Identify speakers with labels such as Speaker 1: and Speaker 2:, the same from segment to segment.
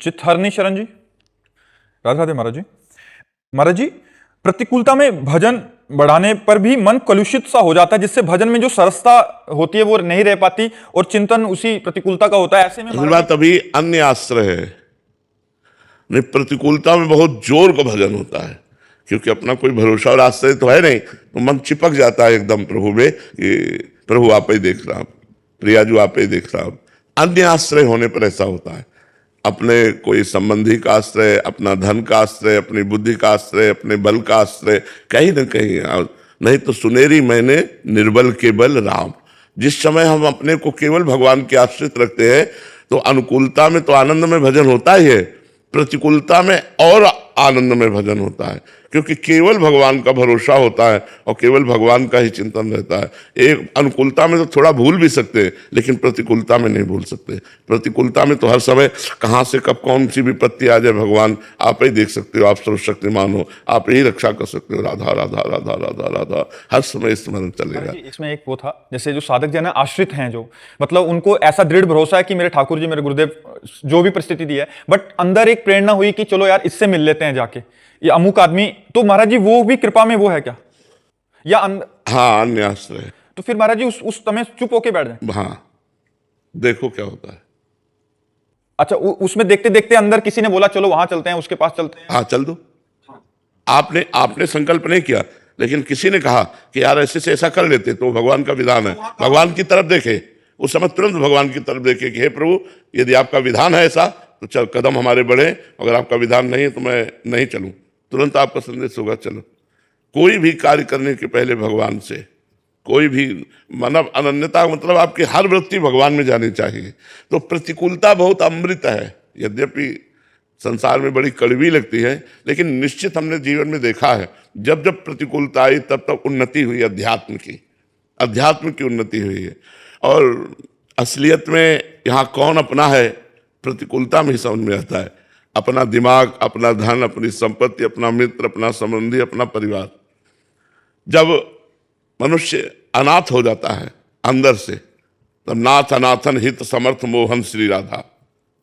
Speaker 1: चित्तहरणी शरण जी, राधे राधे महाराज जी। महाराज जी, प्रतिकूलता में भजन बढ़ाने पर भी मन कलुषित सा हो जाता है, जिससे भजन में जो सरसता होती है वो नहीं रह पाती और चिंतन उसी प्रतिकूलता का होता है। ऐसे में
Speaker 2: असल बात अभी अन्य आश्रय है। नहीं, प्रतिकूलता में बहुत जोर का भजन होता है, क्योंकि अपना कोई भरोसा और आश्रय तो है नहीं, तो मन चिपक जाता है एकदम प्रभु में कि प्रभु आप ही देख रहा, प्रियाजू आप ही देख रहा। अन्य आश्रय होने पर ऐसा होता है। अपने कोई संबंधी का आश्रय, अपना धन का आश्रय, अपनी बुद्धि का आश्रय, अपने बल का आश्रय, कहीं ना कहीं नहीं तो सुनेरी मैंने निर्बल केवल राम। जिस समय हम अपने को केवल भगवान के आश्रित रखते हैं तो अनुकूलता में तो आनंद में भजन होता ही है, प्रतिकूलता में और आनंद में भजन होता है, क्योंकि केवल भगवान का भरोसा होता है और केवल भगवान का ही चिंतन रहता है। एक अनुकूलता में तो थोड़ा भूल भी सकते हैं, लेकिन प्रतिकूलता में नहीं भूल सकते। प्रतिकूलता में तो हर समय कहाँ से कब कौन सी विपत्ति आ जाए भगवान आप ही देख सकते हो, आप सर्वशक्तिमान हो, आप ही रक्षा कर सकते हो। राधा राधा राधा राधा राधा हर समय स्मरण चलेगा।
Speaker 1: इसमें एक वो था, जैसे जो साधक जन आश्रित हैं, जो मतलब उनको ऐसा दृढ़ भरोसा है कि मेरे ठाकुर जी, मेरे गुरुदेव जो भी परिस्थिति दी है, बट अंदर एक प्रेरणा हुई कि चलो यार इससे मिल लेते हैं जाके, ये अमुक आदमी, तो महाराज जी वो भी कृपा में वो है क्या, या
Speaker 2: हाँ, अन्य आश्रय।
Speaker 1: तो फिर महाराज जी उस समय चुप होके बैठ जाए।
Speaker 2: हाँ, देखो क्या होता है।
Speaker 1: अच्छा, उसमें देखते देखते अंदर किसी ने बोला चलो वहां चलते हैं, उसके पास चलते हैं।
Speaker 2: हाँ, चल दो। आपने संकल्प नहीं किया, लेकिन किसी ने कहा कि यार ऐसे से ऐसा कर लेते, तो भगवान का विधान है, भगवान की तरफ देखे। उस समय तुरंत भगवान की तरफ देखे कि हे प्रभु, यदि आपका विधान है ऐसा तो चल कदम हमारे बढ़े, अगर आपका विधान नहीं है तो मैं नहीं चलूं। तुरंत आपका संदेश होगा चलो। कोई भी कार्य करने के पहले भगवान से, कोई भी मानव अनन्यता, मतलब आपकी हर वृत्ति भगवान में जानी चाहिए। तो प्रतिकूलता बहुत अमृत है, यद्यपि संसार में बड़ी कड़वी लगती है, लेकिन निश्चित हमने जीवन में देखा है जब जब प्रतिकूलता आई तब तब उन्नति हुई अध्यात्म की उन्नति हुई है। और असलियत में यहाँ कौन अपना है, प्रतिकूलता में ही समझ में आता है। अपना दिमाग, अपना धन, अपनी संपत्ति, अपना मित्र, अपना संबंधी, अपना परिवार। जब मनुष्य अनाथ हो जाता है अंदर से, तब नाथ अनाथन हित समर्थ मोहन श्री राधा,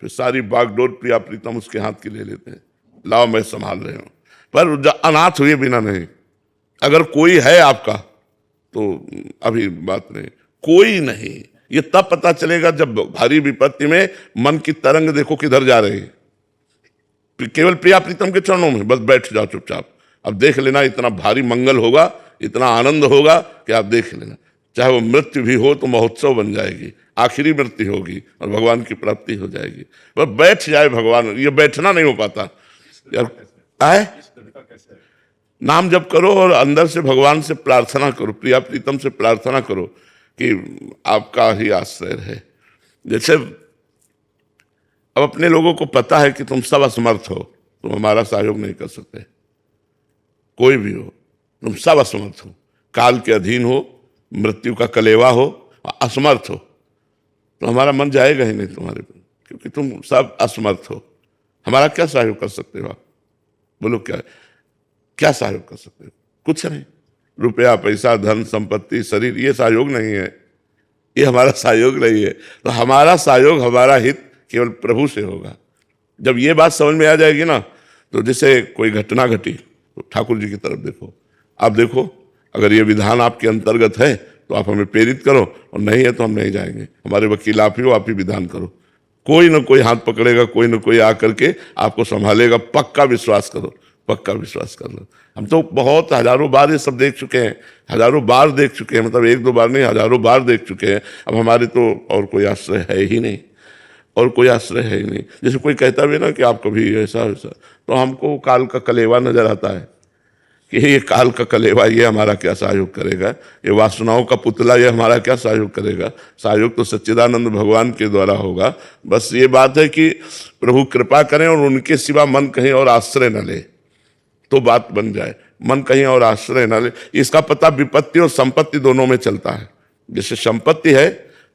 Speaker 2: फिर सारी बागडोर प्रिया प्रीतम उसके हाथ की ले लेते हैं, लाओ मैं संभाल रहे हूं। पर अनाथ हुए बिना नहीं। अगर कोई है आपका तो अभी बात नहीं, कोई नहीं। ये तब पता चलेगा जब भारी विपत्ति में मन की तरंग देखो किधर जा रही है। केवल प्रिया प्रीतम के चरणों में बस बैठ जाओ चुपचाप। अब देख लेना, इतना भारी मंगल होगा, इतना आनंद होगा कि आप देख लेना। चाहे वो मृत्यु भी हो तो महोत्सव बन जाएगी, आखिरी मृत्यु होगी और भगवान की प्राप्ति हो जाएगी। बस बैठ जाए भगवान। ये बैठना नहीं हो पाता यार। आए नाम जप करो और अंदर से भगवान से प्रार्थना करो, प्रिया प्रीतम से प्रार्थना करो कि आपका ही आश्रय रहे। जैसे अब अपने लोगों को पता है कि तुम सब असमर्थ हो, तुम हमारा सहयोग नहीं कर सकते, कोई भी हो, तुम सब असमर्थ हो, काल के अधीन हो, मृत्यु का कलेवा हो, असमर्थ हो, तो हमारा मन जाएगा ही नहीं तुम्हारे पर, क्योंकि तुम सब असमर्थ हो। हमारा क्या सहयोग कर सकते हो आप? बोलो, क्या सहयोग कर सकते हो? कुछ नहीं। रुपया, पैसा, धन, संपत्ति, शरीर, ये सहयोग नहीं है, ये हमारा सहयोग नहीं है। तो हमारा सहयोग, हमारा हित केवल प्रभु से होगा। जब ये बात समझ में आ जाएगी ना, तो जैसे कोई घटना घटी तो ठाकुर जी की तरफ देखो। आप देखो, अगर ये विधान आपके अंतर्गत है तो आप हमें प्रेरित करो, और नहीं है तो हम नहीं जाएंगे। हमारे वकील आप ही हो, आप ही विधान करो। कोई ना कोई हाथ पकड़ेगा, कोई ना कोई आकर के आपको संभालेगा। पक्का विश्वास करो, पक्का विश्वास कर लो। हम तो बहुत हजारों बार ये सब देख चुके हैं, हजारों बार देख चुके हैं, मतलब एक दो बार नहीं, हजारों बार देख चुके हैं। अब हमारे तो और कोई आश्रय है ही नहीं, और कोई आश्रय है ही नहीं। जैसे कोई कहता भी ना कि आप कभी ऐसा वैसा, तो हमको काल का कलेवा नजर आता है कि ये काल का कलेवा, ये हमारा क्या सहयोग करेगा? ये वासनाओं का पुतला, ये हमारा क्या सहयोग करेगा? सहयोग तो सच्चिदानंद भगवान के द्वारा होगा। बस ये बात है कि प्रभु कृपा करें और उनके सिवा मन कहीं और आश्रय न ले, तो बात बन जाए। मन कहीं और आश्रय न ले, इसका पता विपत्ति और संपत्ति दोनों में चलता है। जैसे संपत्ति है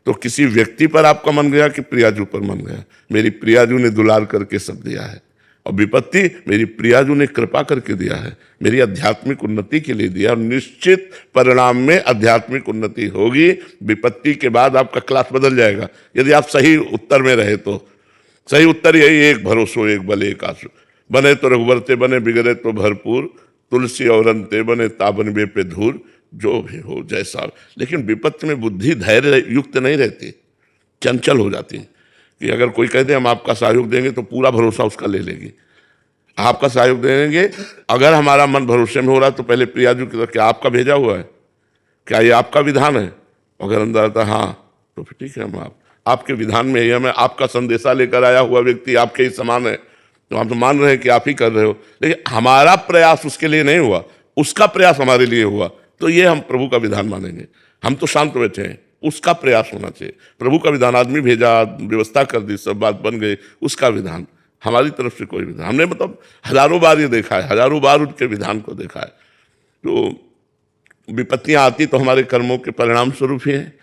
Speaker 2: तो किसी व्यक्ति पर आपका मन गया कि प्रियाजू पर मन गया, मेरी प्रियाजू ने दुलार करके सब दिया है। और विपत्ति मेरी प्रियाजू ने कृपा करके दिया है, मेरी आध्यात्मिक उन्नति के लिए दिया। और निश्चित परिणाम में आध्यात्मिक उन्नति होगी। विपत्ति के बाद आपका क्लास बदल जाएगा, यदि आप सही उत्तर में रहे तो सही उत्तर यही, एक भरोसो एक बल एक आसु। बने तो रघुबर ते बने, बिगड़े तो भरपूर, तुलसी और अंते बने, ताबन बे पे धूर, जो भी हो जैसा। लेकिन विपत्ति में बुद्धि धैर्य युक्त नहीं रहती, चंचल हो जाती है कि अगर कोई कह दे हम आपका सहयोग देंगे तो पूरा भरोसा उसका ले लेगी। आपका सहयोग देंगे, अगर हमारा मन भरोसे में हो रहा है तो पहले प्रियाजू की तरफ, क्या आपका भेजा हुआ है, क्या ये आपका विधान है? अगर अंदर आता हाँ तो फिर ठीक है, हम आपके विधान में ही, हमें आपका संदेशा लेकर आया हुआ व्यक्ति आपके ही समान है, तो हम तो मान रहे हैं कि आप ही कर रहे हो, लेकिन हमारा प्रयास उसके लिए नहीं हुआ, उसका प्रयास हमारे लिए हुआ, तो ये हम प्रभु का विधान मानेंगे। हम तो शांत बैठे हैं, उसका प्रयास होना चाहिए। प्रभु का विधान, आदमी भेजा, व्यवस्था कर दी, सब बात बन गई, उसका विधान, हमारी तरफ से कोई विधान। हमने मतलब हजारों बार ये देखा है, हजारों बार उनके विधान को देखा है। तो विपत्तियां आती तो हमारे कर्मों के परिणाम स्वरूप ही है,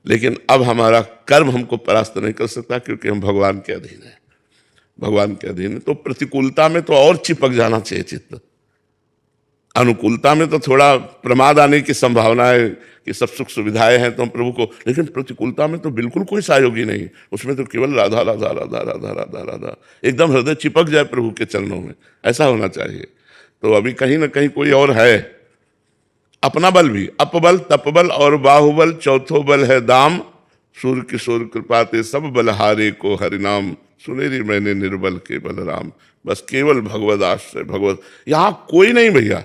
Speaker 2: लेकिन अब हमारा कर्म हमको परास्त नहीं कर सकता, क्योंकि हम भगवान के अधीन हैं, भगवान के अधीन है। तो प्रतिकूलता में तो और चिपक जाना चाहिए चित्त, अनुकूलता में तो थोड़ा प्रमाद आने की संभावना है कि सब सुख सुविधाएं हैं तो हम प्रभु को, लेकिन प्रतिकूलता में तो बिल्कुल कोई सहयोगी नहीं, उसमें तो केवल राधा राधा राधा राधा राधा राधा, एकदम हृदय चिपक जाए प्रभु के चरणों में, ऐसा होना चाहिए। तो अभी कहीं ना कहीं कोई और है। अपना बल भी, अपबल तपबल और बाहुबल, चौथो बल है दाम, सूर्य किशोर कृपा ते सब बलहारे को हरिनाम, सुनेरी मैंने निर्बल के बलराम। बस केवल भगवद आश्रय, भगवत, यहाँ कोई नहीं भैया,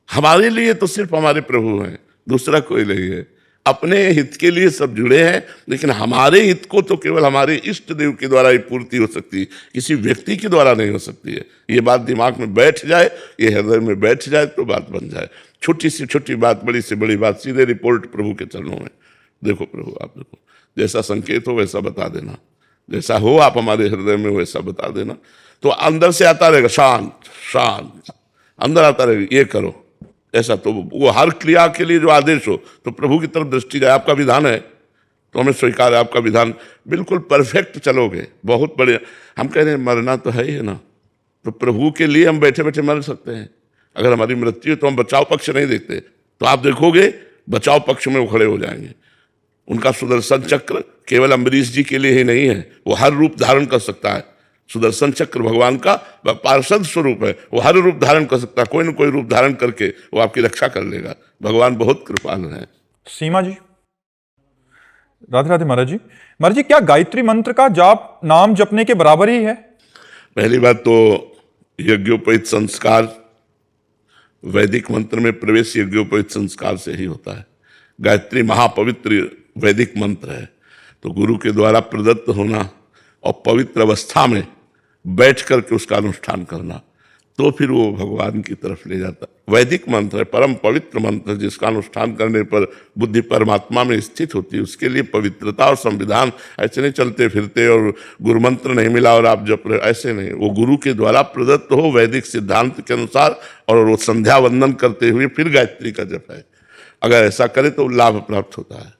Speaker 2: हमारे लिए तो सिर्फ हमारे प्रभु हैं, दूसरा कोई नहीं है। अपने हित के लिए सब जुड़े हैं, लेकिन हमारे हित को तो केवल हमारे इष्ट देव के द्वारा ही पूर्ति हो सकती है, किसी व्यक्ति के द्वारा नहीं हो सकती है। ये बात दिमाग में बैठ जाए, ये हृदय में बैठ जाए तो बात बन जाए। छोटी सी छोटी बात, बड़ी से बड़ी बात, सीधे रिपोर्ट प्रभु के चरणों में। देखो प्रभु, आप देखो, जैसा संकेत हो वैसा बता देना, जैसा हो आप हमारे हृदय में वैसा बता देना, तो अंदर से आता रहेगा शांत शांत, अंदर आता रहेगा ये करो ऐसा। तो वो हर क्रिया के लिए जो आदेश हो तो प्रभु की तरफ दृष्टि जाए, आपका विधान है तो हमें स्वीकार है, आपका विधान बिल्कुल परफेक्ट चलोगे, बहुत बढ़िया। हम कह रहे हैं मरना तो है ही है ना, तो प्रभु के लिए हम बैठे बैठे मर सकते हैं। अगर हमारी मृत्यु तो हम बचाव पक्ष नहीं देखते, तो आप देखोगे बचाव पक्ष में वो खड़े हो जाएंगे। उनका सुदर्शन चक्र केवल अम्बरीश जी के लिए ही नहीं है, वो हर रूप धारण कर सकता है। सुदर्शन चक्र भगवान का पार्षद स्वरूप है, वो हर रूप धारण कर सकता है, कोई ना कोई रूप धारण करके वो आपकी रक्षा कर लेगा। भगवान बहुत कृपालु है।
Speaker 1: सीमा जी, राधे राधे महाराज जी। महाराज जी, क्या गायत्री मंत्र का जाप नाम जपने के बराबर ही है?
Speaker 2: पहली बात तो यज्ञोपवीत संस्कार, वैदिक मंत्र में प्रवेश यज्ञोपवीत संस्कार से ही होता है। गायत्री महापवित्र वैदिक मंत्र है, तो गुरु के द्वारा प्रदत्त होना और पवित्र अवस्था में बैठ करके उसका अनुष्ठान करना, तो फिर वो भगवान की तरफ ले जाता। वैदिक मंत्र है, परम पवित्र मंत्र, जिसका अनुष्ठान करने पर बुद्धि परमात्मा में स्थित होती है। उसके लिए पवित्रता और संविधान, ऐसे नहीं चलते फिरते और गुरु मंत्र नहीं मिला और आप जप रहे, ऐसे नहीं। वो गुरु के द्वारा प्रदत्त हो वैदिक सिद्धांत के अनुसार, और वो संध्या वंदन करते हुए फिर गायत्री का जप है। अगर ऐसा करे तो लाभ प्राप्त होता है।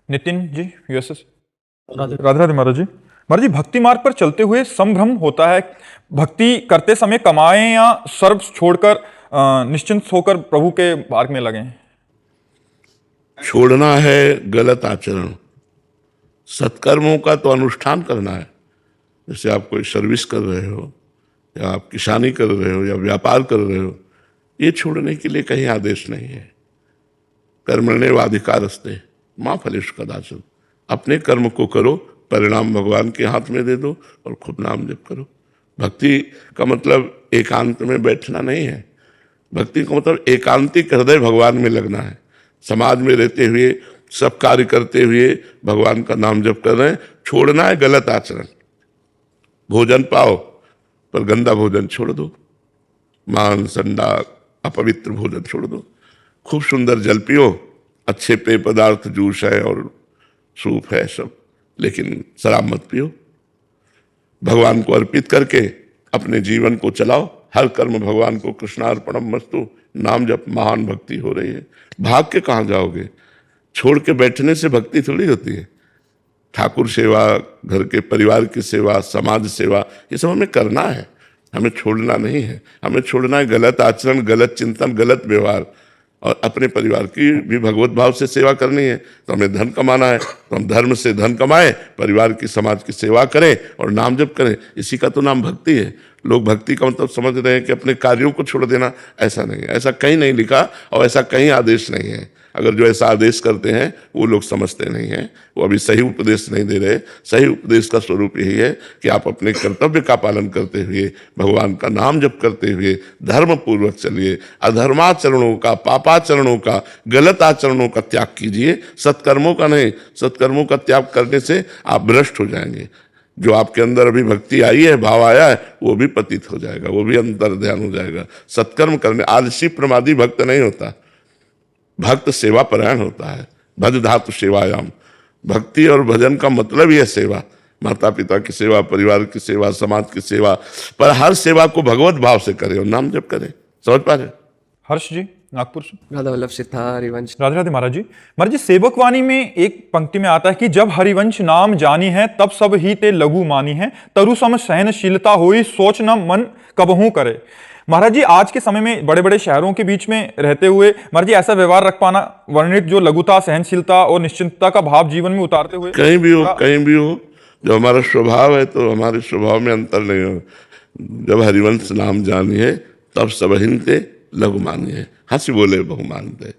Speaker 1: नितिन जी, यूएसएस। राधे राधे महाराज जी। महाराज जी, भक्ति मार्ग पर चलते हुए संभ्रम होता है, भक्ति करते समय कमाएं या सर्व छोड़कर निश्चिंत होकर प्रभु के मार्ग में लगें।
Speaker 2: छोड़ना है गलत आचरण, सत्कर्मों का तो अनुष्ठान करना है। जैसे आप कोई सर्विस कर रहे हो, या आप किसानी कर रहे हो, या व्यापार कर रहे हो, ये छोड़ने के लिए कहीं आदेश नहीं है। कर्मण्येवाधिकारस्ते मां फलेषु कदाचन। अपने कर्म को करो, परिणाम भगवान के हाथ में दे दो और खूब नाम जप करो। भक्ति का मतलब एकांत में बैठना नहीं है, भक्ति का मतलब एकांतिक हृदय भगवान में लगना है। समाज में रहते हुए, सब कार्य करते हुए भगवान का नाम जप कर रहे हैं। छोड़ना है गलत आचरण, भोजन पाओ पर गंदा भोजन छोड़ दो, मांस अंडा अपवित्र भोजन छोड़ दो। खूब सुंदर जल पियो, अच्छे पेय पदार्थ, जूस है और सूप है सब, लेकिन शराब मत पियो। भगवान को अर्पित करके अपने जीवन को चलाओ। हर कर्म भगवान को कृष्णार्पणम मस्तु, नाम जप महान भक्ति हो रही है। भाग के कहाँ जाओगे? छोड़ के बैठने से भक्ति थोड़ी होती है। ठाकुर सेवा, घर के परिवार की सेवा, समाज सेवा, ये सब हमें करना है, हमें छोड़ना नहीं है। हमें छोड़ना है गलत आचरण, गलत चिंतन, गलत व्यवहार। और अपने परिवार की भी भगवत भाव से सेवा करनी है। तो हमें धन कमाना है तो हम धर्म से धन कमाएं, परिवार की समाज की सेवा करें और नाम जप करें। इसी का तो नाम भक्ति है। लोग भक्ति का मतलब समझ रहे हैं कि अपने कार्यों को छोड़ देना। ऐसा नहीं है, ऐसा कहीं नहीं लिखा और ऐसा कहीं आदेश नहीं है। अगर जो ऐसा आदेश करते हैं वो लोग समझते नहीं हैं, वो अभी सही उपदेश नहीं दे रहे। सही उपदेश का स्वरूप यही है कि आप अपने कर्तव्य का पालन करते हुए, भगवान का नाम जप करते हुए धर्म पूर्वक चलिए। अधर्माचरणों का, पापाचरणों का, गलत आचरणों का त्याग कीजिए, सत्कर्मों का नहीं। सत्कर्मों का त्याग करने से आप भ्रष्ट हो जाएंगे। जो आपके अंदर अभी भक्ति आई है, भाव आया है, वो भी पतित हो जाएगा, वो भी अंतर ध्यान हो जाएगा। सत्कर्म करने, आलसी प्रमादी भक्त नहीं होता, भक्त सेवा परायण होता है। भज धातु सेवायाम, भक्ति और भजन का मतलब ही है सेवा। माता पिता की सेवा, परिवार की सेवा, समाज की सेवा, पर हर सेवा को भगवत भाव से करें और नाम जप करें। समझ पा रहे?
Speaker 1: हर्ष जी नागपुर से।
Speaker 3: राधा वल्लभ सिद्धा हरिवंश।
Speaker 1: राधे राधे महाराज जी। महाराज जी, सेवकवाणी में एक पंक्ति में आता है कि जब हरिवंश नाम जानी है तब सब ही ते लघु मानी है, तरु सम सहनशीलता होई सोच न मन कबहू करे। महाराज जी, आज के समय में बड़े बड़े शहरों के बीच में रहते हुए महाराज जी ऐसा व्यवहार रख पाना वर्णित, जो लघुता, सहनशीलता और निश्चिंतता का भाव जीवन में उतारते हुए,
Speaker 2: कहीं भी हो, जो हमारा स्वभाव है तो हमारे स्वभाव में अंतर नहीं हो। जब हरिवंश नाम जानिए तब सब हिंते लघु मानिए, हंस बोले बहुमान दे,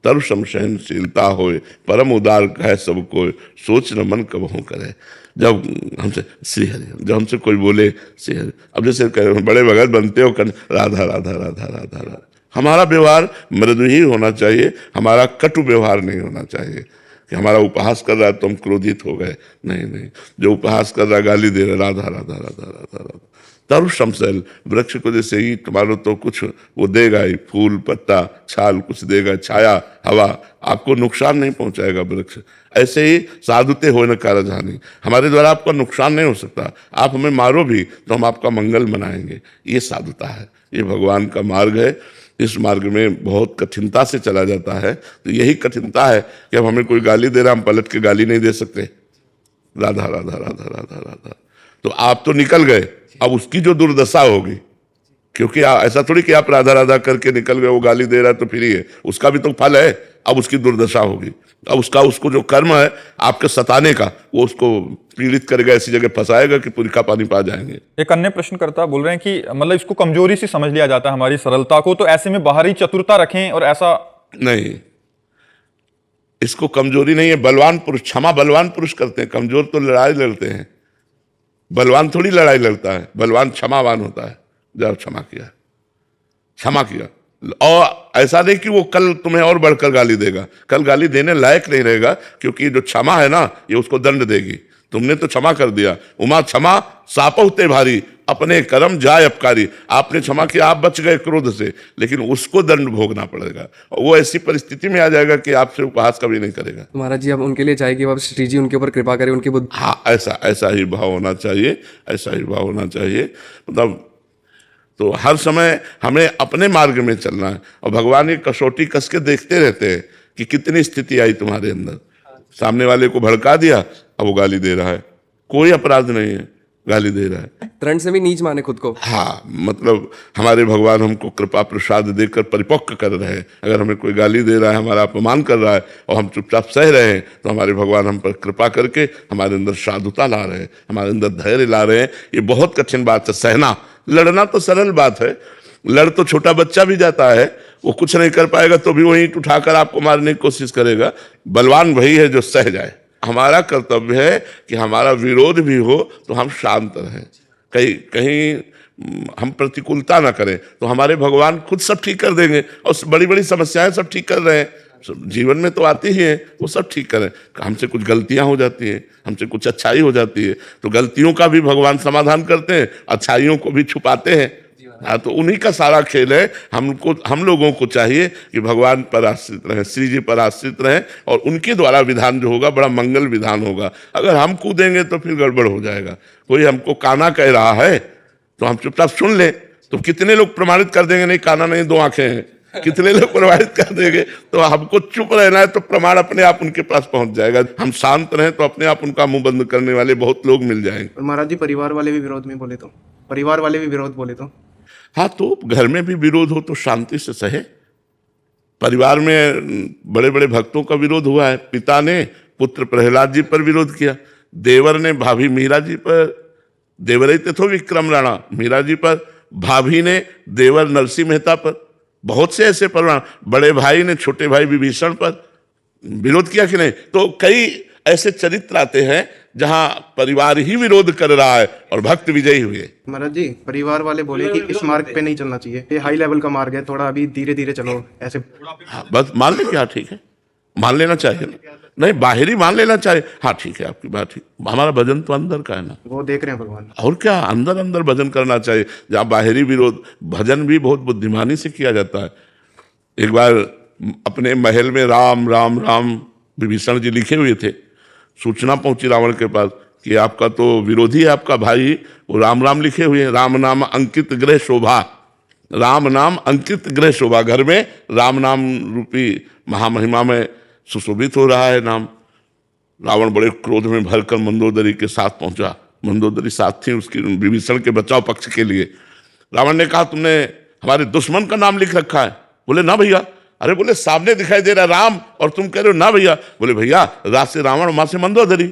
Speaker 2: तरु संशयनशीलता होए, परम उदार कहे सब कोई, सोच न मन कबहू करे। जब हमसे श्री हरि, जब हमसे कोई बोले श्री हरि, अब जैसे बड़े भगत बनते हो राधा राधा राधा राधा राधा, हमारा व्यवहार मृदु ही होना चाहिए, हमारा कटु व्यवहार नहीं होना चाहिए कि हमारा उपहास कर रहा है तो हम क्रोधित हो गए। नहीं, जो उपहास कर रहा है, गाली दे रहा है, राधा राधा राधा राधा राधा। तरु समशैल, वृक्ष को जैसे ईंट मारो तो कुछ वो देगा ही, फूल पत्ता छाल कुछ देगा, छाया हवा, आपको नुकसान नहीं पहुंचाएगा वृक्ष। ऐसे ही साधुते हो न कारजहानि, हमारे द्वारा आपका नुकसान नहीं हो सकता। आप हमें मारो भी तो हम आपका मंगल मनाएंगे। ये साधुता है, ये भगवान का मार्ग है। इस मार्ग में बहुत कठिनता से चला जाता है। तो यही कठिनता है कि अब हमें कोई गाली दे रहा, हम पलट के गाली नहीं दे सकते। राधा राधा राधा राधा राधा, तो आप तो निकल गए, अब उसकी जो दुर्दशा होगी, क्योंकि ऐसा थोड़ी कि आप राधा राधा करके निकल गए, वो गाली दे रहा है तो फिर ही है, उसका भी तो फल है। अब उसकी दुर्दशा होगी, अब उसको जो कर्म है आपके सताने का, वो उसको पीड़ित करेगा, ऐसी जगह फंसाएगा कि पूरी का पानी पा जाएंगे।
Speaker 1: एक अन्य प्रश्नकर्ता बोल रहे हैं कि मतलब इसको कमजोरी से समझ लिया जाता है, हमारी सरलता को, तो ऐसे में बाहरी चतुरता रखें और ऐसा
Speaker 2: नहीं, इसको कमजोरी नहीं है। बलवान पुरुष, क्षमा बलवान पुरुष करते हैं, कमजोर तो लड़ाई लड़ते हैं। बलवान थोड़ी लड़ाई लड़ता है, बलवान क्षमावान होता है। जब क्षमा किया, और ऐसा नहीं कि वो कल तुम्हें और बढ़कर गाली देगा, कल गाली देने लायक नहीं रहेगा, क्योंकि जो क्षमा है ना, ये उसको दंड देगी। तुमने तो क्षमा कर दिया, उमा क्षमा सापहुते भारी, अपने कर्म जाय अपकारी। आपने क्षमा किया, आप बच गए क्रोध से, लेकिन उसको दंड भोगना पड़ेगा, और वो ऐसी परिस्थिति में आ जाएगा कि आपसे उपहास कभी नहीं करेगा।
Speaker 3: महाराज जी, अब उनके लिए चाहे कि अब श्री जी उनके ऊपर कृपा करें, उनकी बुद्धि।
Speaker 2: हाँ, ऐसा ही भाव होना चाहिए, ऐसा ही भाव होना चाहिए। मतलब तो हर समय हमें अपने मार्ग में चलना है, और भगवान एक कसौटी कस के देखते रहते हैं कि कितनी स्थिति आई तुम्हारे अंदर। सामने वाले को भड़का दिया, अब वो गाली दे रहा है, कोई अपराध नहीं है, गाली दे रहा है।
Speaker 3: तरण से भी नीच माने खुद को।
Speaker 2: हाँ, मतलब हमारे भगवान हमको कृपा प्रसाद देकर परिपक्व कर रहे हैं। अगर हमें कोई गाली दे रहा है, हमारा अपमान कर रहा है, और हम चुपचाप सह रहे हैं, तो हमारे भगवान हम पर कृपा करके हमारे अंदर साधुता ला रहे हैं, हमारे अंदर धैर्य ला रहे हैं। ये बहुत कठिन बात है सहना। लड़ना तो सरल बात है, लड़ तो छोटा बच्चा भी जाता है, वो कुछ नहीं कर पाएगा तो भी वहीं उठाकर आपको मारने की कोशिश करेगा। बलवान वही है जो सह जाए। हमारा कर्तव्य है कि हमारा विरोध भी हो तो हम शांत रहें, कहीं हम प्रतिकूलता ना करें, तो हमारे भगवान खुद सब ठीक कर देंगे। और बड़ी बड़ी समस्याएं सब ठीक कर रहे हैं, जीवन में तो आती ही है, वो सब ठीक करें। हमसे कुछ गलतियां हो जाती हैं, हमसे कुछ अच्छाई हो जाती है, तो गलतियों का भी भगवान समाधान करते हैं, अच्छाइयों को भी छुपाते हैं। हाँ, तो उन्हीं का सारा खेल है। हम लोगों को चाहिए कि भगवान पर आश्रित रहें, श्री जी पर आश्रित रहें, और उनके द्वारा विधान जो होगा बड़ा मंगल विधान होगा। अगर हम कूदेंगे तो फिर गड़बड़ हो जाएगा। कोई हमको काना कह रहा है तो हम चुपचाप सुन ले, तो कितने लोग प्रमाणित कर देंगे नहीं काना नहीं दो आंखें हैं, कितने लोग प्रमाणित कर देंगे। तो हमको चुप रहना है, तो प्रमाण अपने आप उनके पास पहुंच जाएगा। हम शांत रहें तो अपने आप उनका मुंह बंद करने वाले बहुत लोग मिल जाएंगे।
Speaker 4: और महाराज जी, परिवार वाले भी विरोध बोले तो
Speaker 2: हाँ, तो घर में भी विरोध हो तो शांति से सहे, परिवार में बड़े बड़े भक्तों का विरोध हुआ है। पिता ने पुत्र प्रहलाद जी पर विरोध किया, देवर ने भाभी मीरा जी पर, देवर थे विक्रम राणा मीरा जी पर, भाभी ने देवर नरसिंह मेहता पर, बहुत से ऐसे परिवार, बड़े भाई ने छोटे भाई विभीषण पर विरोध किया कि नहीं। तो कई ऐसे चरित्र आते हैं जहां परिवार ही विरोध कर रहा है और भक्त विजयी हुए।
Speaker 4: महाराज जी, परिवार वाले बोले कि इस मार्ग पे नहीं चलना चाहिए, ये हाई लेवल का मार्ग है, थोड़ा अभी धीरे धीरे चलो ऐसे।
Speaker 2: हाँ, बस मान ले क्या, ठीक है, मान लेना चाहिए ना, नहीं बाहरी मान लेना चाहिए। हाँ ठीक है, आपकी बात ठीक, हमारा भजन तो अंदर का है ना,
Speaker 4: वो देख रहे हैं भगवान।
Speaker 2: और क्या, अंदर अंदर भजन करना चाहिए, जहाँ बाहरी विरोध, भजन भी बहुत बुद्धिमानी से किया जाता है। एक बार अपने महल में राम राम राम विभीषण जी लिखे हुए थे, सूचना पहुंची रावण के पास कि आपका तो विरोधी है, आपका भाई, वो राम राम लिखे हुए हैं, राम नाम अंकित गृह शोभा, राम नाम अंकित गृह शोभा, घर में राम नाम रूपी महामहिमा में सुशोभित हो रहा है नाम। रावण बड़े क्रोध में भरकर मंदोदरी के साथ पहुंचा, मंदोदरी साथ थी उसकी विभीषण के बचाव पक्ष के लिए। रावण ने कहा तुमने हमारे दुश्मन का नाम लिख रखा है? बोले ना भैया। अरे बोले सामने दिखाई दे रहा राम और तुम कह रहे हो ना भैया। बोले भैया रात से रावण मां से मंदोदरी।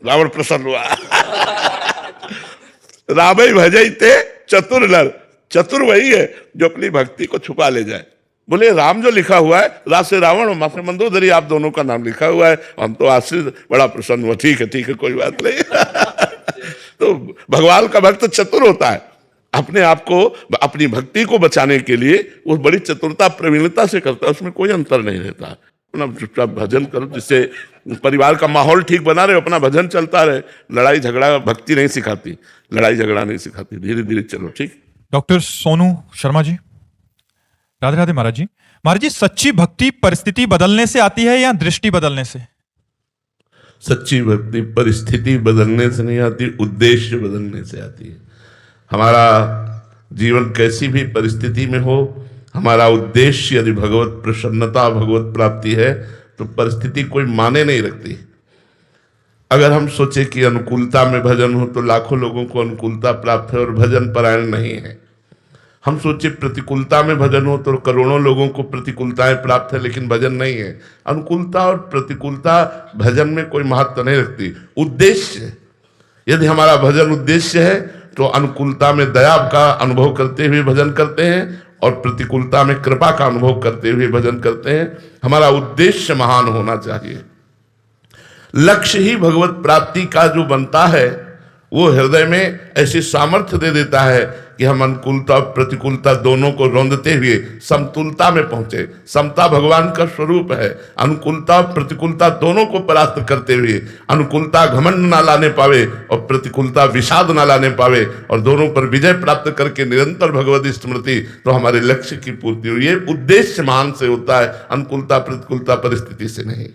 Speaker 2: रावण प्रसन्न हुआ। रामई भजते चतुर नर, चतुर वही है जो अपनी भक्ति को छुपा ले जाए। बोले राम जो लिखा हुआ है, रात से रावण और मां से मंदोदरी, आप दोनों का नाम लिखा हुआ है, हम तो आश्रित, बड़ा प्रसन्न हुआ। ठीक है कोई बात नहीं। तो भगवान का भक्त चतुर होता है, अपने आप को, अपनी भक्ति को बचाने के लिए वो बड़ी चतुरता प्रवीणता से करता है, उसमें कोई अंतर नहीं रहता। अपना चुपचाप भजन करो, जिससे परिवार का माहौल ठीक बना रहे, अपना भजन चलता रहे। लड़ाई झगड़ा भक्ति नहीं सिखाती, लड़ाई झगड़ा नहीं सिखाती, धीरे धीरे चलो। ठीक।
Speaker 1: डॉक्टर सोनू शर्मा जी, राधे राधे महाराज जी। महाराज जी, सच्ची भक्ति परिस्थिति बदलने से आती है या दृष्टि बदलने से?
Speaker 2: सच्ची भक्ति परिस्थिति बदलने से नहीं आती, उद्देश्य बदलने से आती है। हमारा जीवन कैसी भी परिस्थिति में हो, हमारा उद्देश्य यदि भगवत प्रसन्नता, भगवत प्राप्ति है, तो परिस्थिति कोई माने नहीं रखती। अगर हम सोचे कि अनुकूलता में भजन हो तो लाखों लोगों को अनुकूलता प्राप्त है और भजन परायण नहीं है। हम सोचे प्रतिकूलता में भजन हो तो करोड़ों लोगों को प्रतिकूलताएं प्राप्त है, लेकिन भजन नहीं है। अनुकूलता और प्रतिकूलता भजन में कोई महत्व नहीं रखती। उद्देश्य, यदि हमारा भजन उद्देश्य है तो अनुकूलता में दया का अनुभव करते हुए भजन करते हैं और प्रतिकूलता में कृपा का अनुभव करते हुए भजन करते हैं। हमारा उद्देश्य महान होना चाहिए। लक्ष्य ही भगवत प्राप्ति का जो बनता है, वो हृदय में ऐसी सामर्थ्य दे देता है कि हम अनुकूलता और प्रतिकूलता दोनों को रौंदते हुए समतुलता में पहुंचे। समता भगवान का स्वरूप है। अनुकूलता और प्रतिकूलता दोनों को परास्त करते हुए अनुकूलता घमंड ना लाने पावे और प्रतिकूलता विषाद ना लाने पावे, और दोनों पर विजय प्राप्त करके निरंतर भगवत स्मृति, तो हमारे लक्ष्य की पूर्ति हुई। ये उद्देश्य महान से होता है, अनुकूलता प्रतिकूलता परिस्थिति से नहीं।